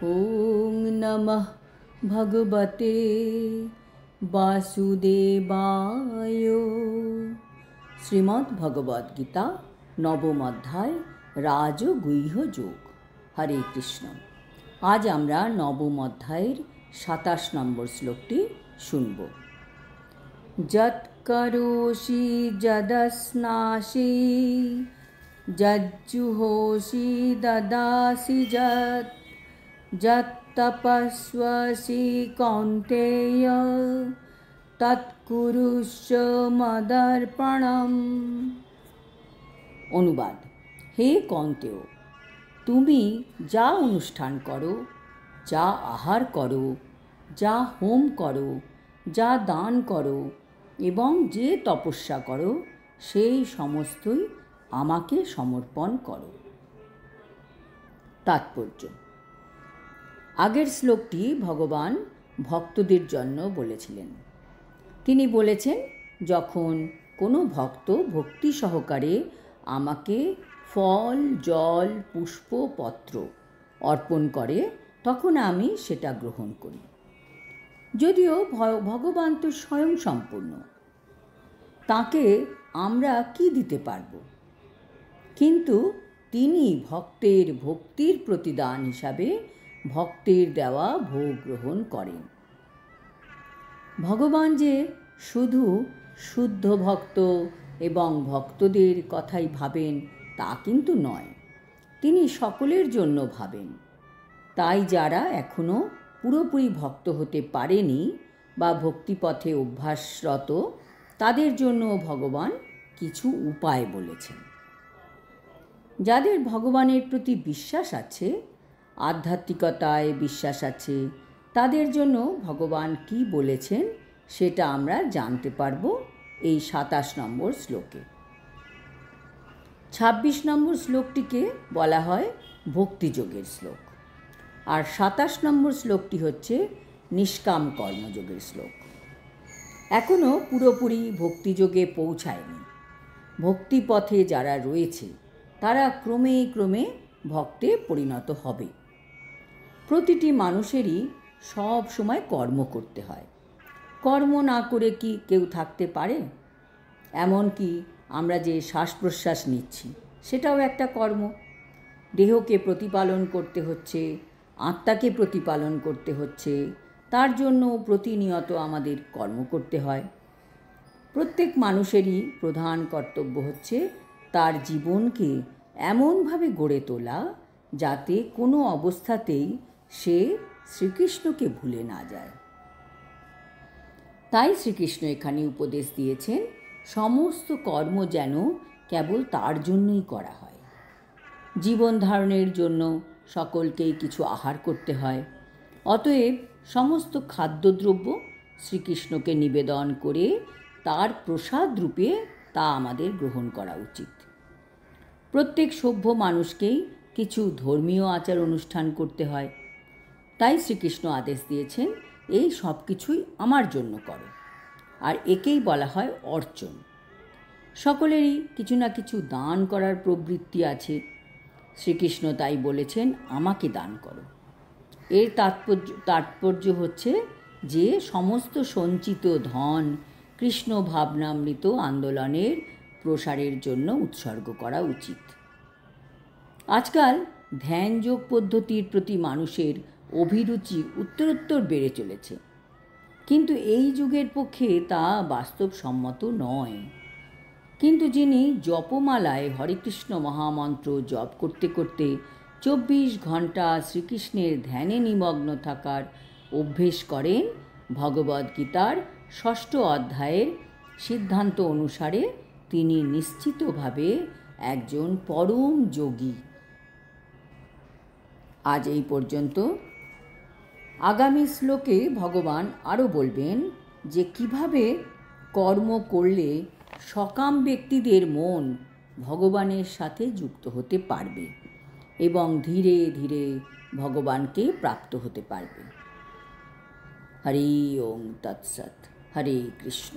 ওং নমঃ ভগবতে বাসুদেবায়। শ্রীমদ্ ভগবদ গীতা নবম অধ্যায় রাজগুহ্য যোগ। হরে কৃষ্ণ। আজ আমরা নবম অধ্যায়ের ২৭ নম্বর শ্লোকটি শুনব। যৎ করোষি যদস্নাসি যজ্জুহোষি দদাসি যৎ যত্তপস্বসি কৌন্তেয় তৎকুরুষ্ব মদর্পণম। অনুবাদ: হে কৌন্তেয়, তুমি যা অনুষ্ঠান করো, যা আহার করো, যা হোম করো, যা দান করো এবং যে তপস্যা করো, সেই সমস্তই আমাকে সমর্পণ করো। তাৎপর্য: আগের শ্লোকটি ভগবান ভক্তদের জন্য বলেছিলেন। তিনি বলেছেন, যখন কোনো ভক্ত ভক্তি সহকারে আমাকে ফল, জল, পুষ্প, পত্র অর্পণ করে, তখন আমি সেটা গ্রহণ করি। যদিও ভগবান তো স্বয়ং সম্পূর্ণ, তাকে আমরা কি দিতে পারব? কিন্তু তিনি ভক্তের ভক্তির প্রতিদান হিসাবে ভক্তের দেওয়া ভোগ গ্রহণ করেন। ভগবান যে শুধু শুদ্ধ ভক্ত এবং ভক্তদের কথাই ভাবেন তা কিন্তু নয়, তিনি সকলের জন্য ভাবেন। তাই যারা এখনও পুরোপুরি ভক্ত হতে পারেনি বা ভক্তিপথে অভ্যাসরত, তাদের জন্য ভগবান কিছু উপায় বলেছেন। যাদের ভগবানের প্রতি বিশ্বাস আছে, আধ্যাত্মিকতায় বিশ্বাস আছে, তাদের জন্য ভগবান কি বলেছেন সেটা আমরা জানতে পারব এই ২৭ নম্বর শ্লোকে। ২৬ নম্বর শ্লোকটিকে বলা হয় ভক্তিযোগের শ্লোক, আর ২৭ নম্বর শ্লোকটি হচ্ছে নিষ্কাম কর্মযোগের শ্লোক। এখনও পুরোপুরি ভক্তিযোগে পৌঁছায়নি। ভক্তিপথে যারা রয়েছে তারা ক্রমে ক্রমে ভক্তে পরিণত হবে। প্রতিটি মানুষেরই সব সময় কর্ম করতে হয়। কর্ম না করে কি কেউ থাকতে পারে? এমনকি আমরা যে শ্বাস প্রশ্বাস নিচ্ছি, সেটাও একটা কর্ম। দেহকে প্রতিপালন করতে হচ্ছে, আত্মাকে প্রতিপালন করতে হচ্ছে, তার জন্য প্রতিনিয়ত আমাদের কর্ম করতে হয়। প্রত্যেক মানুষেরই প্রধান কর্তব্য হচ্ছে তার জীবনকে এমনভাবে গড়ে তোলা যাতে কোনো অবস্থাতেই সে শ্রীকৃষ্ণকে ভুলে না যায়। তাই শ্রীকৃষ্ণ এখানে উপদেশ দিয়েছেন, সমস্ত কর্ম যেন কেবল তার জন্যই করা হয়। জীবন ধারণের জন্য সকলকেই কিছু আহার করতে হয়। অতএব সমস্ত খাদ্যদ্রব্য শ্রীকৃষ্ণকে নিবেদন করে তার প্রসাদ রূপে তা আমাদের গ্রহণ করা উচিত। প্রত্যেক সভ্য মানুষকেই কিছু ধর্মীয় আচার অনুষ্ঠান করতে হয়। তাই শ্রীকৃষ্ণ আদেশ দিয়েছেন, এই সব কিছুই আমার জন্য করো, আর একেই বলা হয় অর্চন। সকলেরই কিছু না কিছু দান করার প্রবৃত্তি আছে। শ্রীকৃষ্ণ তাই বলেছেন, আমাকে দান করো। এর তাৎপর্য হচ্ছে যে সমস্ত সঞ্চিত ধন কৃষ্ণ ভাবনামৃত আন্দোলনের প্রসারের জন্য উৎসর্গ করা উচিত। আজকাল ধ্যানযোগ পদ্ধতির প্রতি মানুষের অভিরুচি উত্তরোত্তর বেড়ে চলেছে, কিন্তু এই যুগের পক্ষে তা বাস্তবসম্মত নয়। কিন্তু যিনি জপমালায় হরে কৃষ্ণ মহামন্ত্র জপ করতে করতে ২৪ ঘন্টা শ্রীকৃষ্ণের ধ্যানে নিমগ্ন থাকার অভ্যেস করেন, ভগবদ্গীতার ৬ষ্ঠ অধ্যায়ের সিদ্ধান্ত অনুসারে তিনি নিশ্চিতভাবে একজন পরম যোগী। আজ এই পর্যন্ত। আগামী শ্লোকে ভগবান আরও বলবেন যে কিভাবে কর্ম করলে সকাম ব্যক্তিদের মন ভগবানের সাথে যুক্ত হতে পারবে এবং ধীরে ধীরে ভগবানকে প্রাপ্ত হতে পারবে। হরি ওম তৎসৎ। হরে কৃষ্ণ।